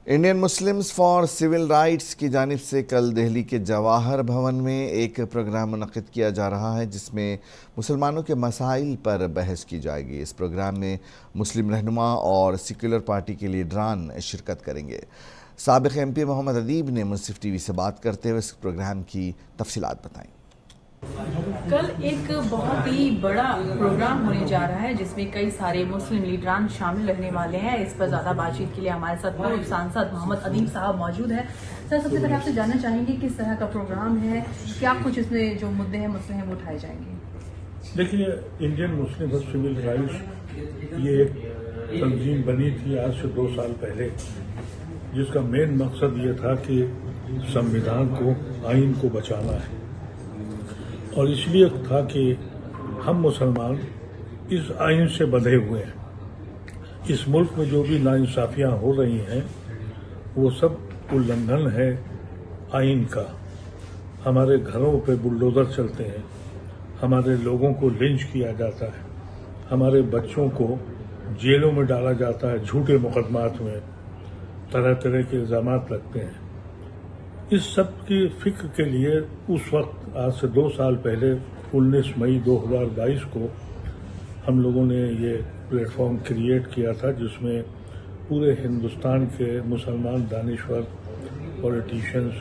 Indian Muslims for civil rights کی جانب سے کل دہلی کے جواہر بھون میں ایک پروگرام منعقد کیا جا رہا ہے جس میں مسلمانوں کے مسائل پر بحث کی جائے گی۔ اس پروگرام میں مسلم رہنما اور سیکولر پارٹی کے لیڈران شرکت کریں گے۔ سابق ایم پی محمد ادیب نے منصف ٹی وی سے بات کرتے ہوئے اس پروگرام کی تفصیلات بتائیں۔ کل ایک بہت ہی بڑا پروگرام ہونے جا رہا ہے جس میں کئی سارے مسلم لیڈران شامل رہنے والے ہیں۔ اس پر زیادہ بات چیت کے لیے ہمارے ساتھ پورب سانسد محمد ادیب صاحب موجود ہیں۔ سر، سب سے پہلے آپ سے جاننا چاہیں گے کس طرح کا پروگرام ہے، کیا کچھ اس میں جو مدعے ہیں مسئلے ہیں وہ اٹھائے جائیں گے؟ دیکھیے، Indian Muslim for civil rights یہ ایک تنظیم بنی تھی آج سے 2 سال پہلے، جس کا مین مقصد یہ تھا کہ سمویدھان کو، آئین کو بچانا ہے، اور اس لیے تھا کہ ہم مسلمان اس آئین سے بندھے ہوئے ہیں۔ اس ملک میں جو بھی ناانصافیاں ہو رہی ہیں وہ سب النگھن ہے آئین کا۔ ہمارے گھروں پہ بلڈوزر چلتے ہیں، ہمارے لوگوں کو لنچ کیا جاتا ہے، ہمارے بچوں کو جیلوں میں ڈالا جاتا ہے، جھوٹے مقدمات میں طرح طرح کے الزامات لگتے ہیں۔ اس سب کی فکر کے لیے اس وقت آج سے 2 سال پہلے 19 مئی 2022 کو ہم لوگوں نے یہ پلیٹ فارم کریٹ کیا تھا، جس میں پورے ہندوستان کے مسلمان دانشور، پولیٹیشینز،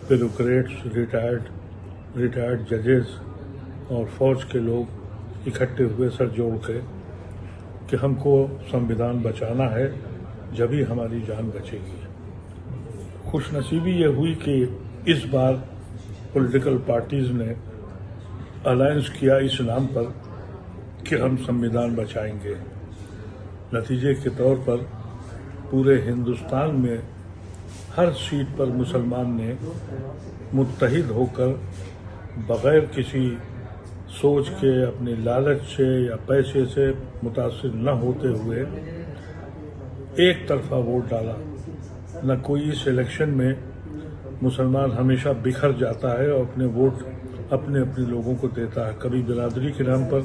بیوروکریٹس، ریٹائرڈ ججز اور فوج کے لوگ اکٹھے ہوئے سر جوڑ کے کہ ہم کو سمویدھان بچانا ہے، جبھی ہماری جان بچے گی۔ خوش نصیبی یہ ہوئی کہ اس بار پولیٹیکل پارٹیز نے الائنس کیا اس نام پر کہ ہم سمویدھان بچائیں گے۔ نتیجے کے طور پر پورے ہندوستان میں ہر سیٹ پر مسلمان نے متحد ہو کر بغیر کسی سوچ کے، اپنے لالچ سے یا پیسے سے متاثر نہ ہوتے ہوئے ایک طرفہ ووٹ ڈالا۔ نہ کوئی اس الیکشن میں مسلمان ہمیشہ بکھر جاتا ہے اور اپنے ووٹ اپنے لوگوں کو دیتا ہے، کبھی برادری کے نام پر،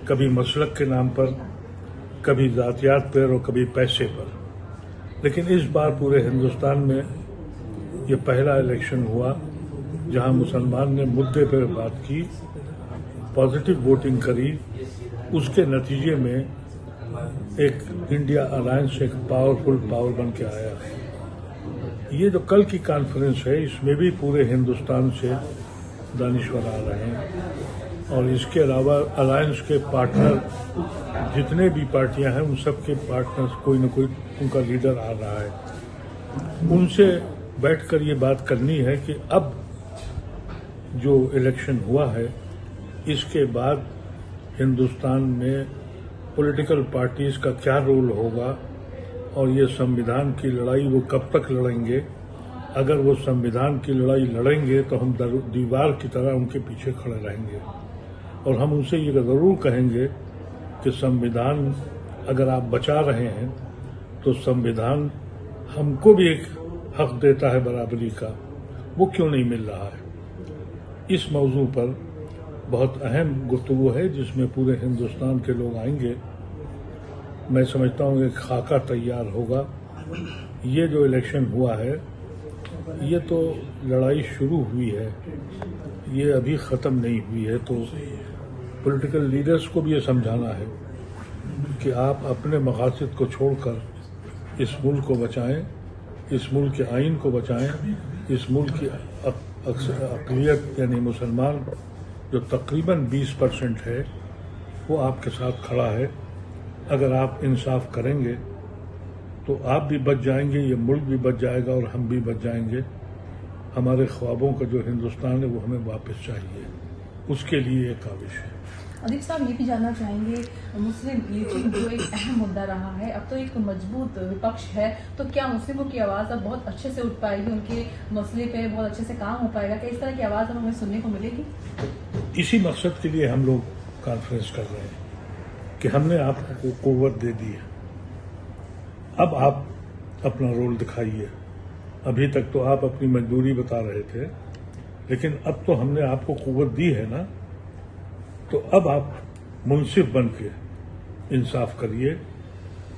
کبھی مسلک کے نام پر، کبھی ذاتیات پر اور کبھی پیسے پر۔ لیکن اس بار پورے ہندوستان میں یہ پہلا الیکشن ہوا جہاں مسلمان نے مدعے پر بات کی، پازیٹو ووٹنگ کری۔ اس کے نتیجے میں ایک انڈیا الائنس ایک پاورفل پاور بن کے آیا۔ یہ جو کل کی کانفرنس ہے، اس میں بھی پورے ہندوستان سے دانشور آ رہے ہیں، اور اس کے علاوہ الائنس کے پارٹنر جتنے بھی پارٹیاں ہیں ان سب کے پارٹنرز کوئی نہ کوئی ان کا لیڈر آ رہا ہے۔ ان سے بیٹھ کر یہ بات کرنی ہے کہ اب جو الیکشن ہوا ہے اس کے بعد ہندوستان میں پولیٹیکل پارٹیز کا کیا رول ہوگا، اور یہ سمویدھان کی لڑائی وہ کب تک لڑیں گے۔ اگر وہ سمویدھان کی لڑائی لڑیں گے تو ہم دیوار کی طرح ان کے پیچھے کھڑے رہیں گے، اور ہم ان سے یہ ضرور کہیں گے کہ سمویدھان اگر آپ بچا رہے ہیں تو سمویدھان ہم کو بھی ایک حق دیتا ہے برابری کا، وہ کیوں نہیں مل رہا ہے۔ اس موضوع پر بہت اہم گفتگو ہے جس میں پورے ہندوستان کے لوگ آئیں گے۔ میں سمجھتا ہوں ایک خاکہ تیار ہوگا۔ یہ جو الیکشن ہوا ہے یہ تو لڑائی شروع ہوئی ہے، یہ ابھی ختم نہیں ہوئی ہے، تو پولیٹیکل لیڈرز کو بھی یہ سمجھانا ہے کہ آپ اپنے مقاصد کو چھوڑ کر اس ملک کو بچائیں، اس ملک کے آئین کو بچائیں، اس ملک کی اقلیت یعنی مسلمان جو تقریباً 20% ہے وہ آپ کے ساتھ کھڑا ہے۔ اگر آپ انصاف کریں گے تو آپ بھی بچ جائیں گے، یہ ملک بھی بچ جائے گا، اور ہم بھی بچ جائیں گے۔ ہمارے خوابوں کا جو ہندوستان ہے وہ ہمیں واپس چاہیے، اس کے لیے یہ کاوش ہے۔ ادیب صاحب، یہ بھی جاننا چاہیں گے، مسلم لیڈرنگ جو ایک اہم مدعا رہا ہے، اب تو ایک مضبوط وپکش ہے، تو کیا مسلموں کی آواز اب بہت اچھے سے اٹھ پائے گی، ان کے مسئلے پہ بہت اچھے سے کام ہو پائے گا؟ کہ اس طرح کی آواز اب ہمیں سننے کو ملے گی؟ اسی مقصد کے لیے ہم لوگ کانفرنس کر رہے ہیں کہ ہم نے آپ کو قوت دے دی ہے، اب آپ اپنا رول دکھائیے۔ ابھی تک تو آپ اپنی مجبوری بتا رہے تھے، لیکن اب تو ہم نے آپ کو قوت دی ہے نا، تو اب آپ منصف بن کے انصاف کریے،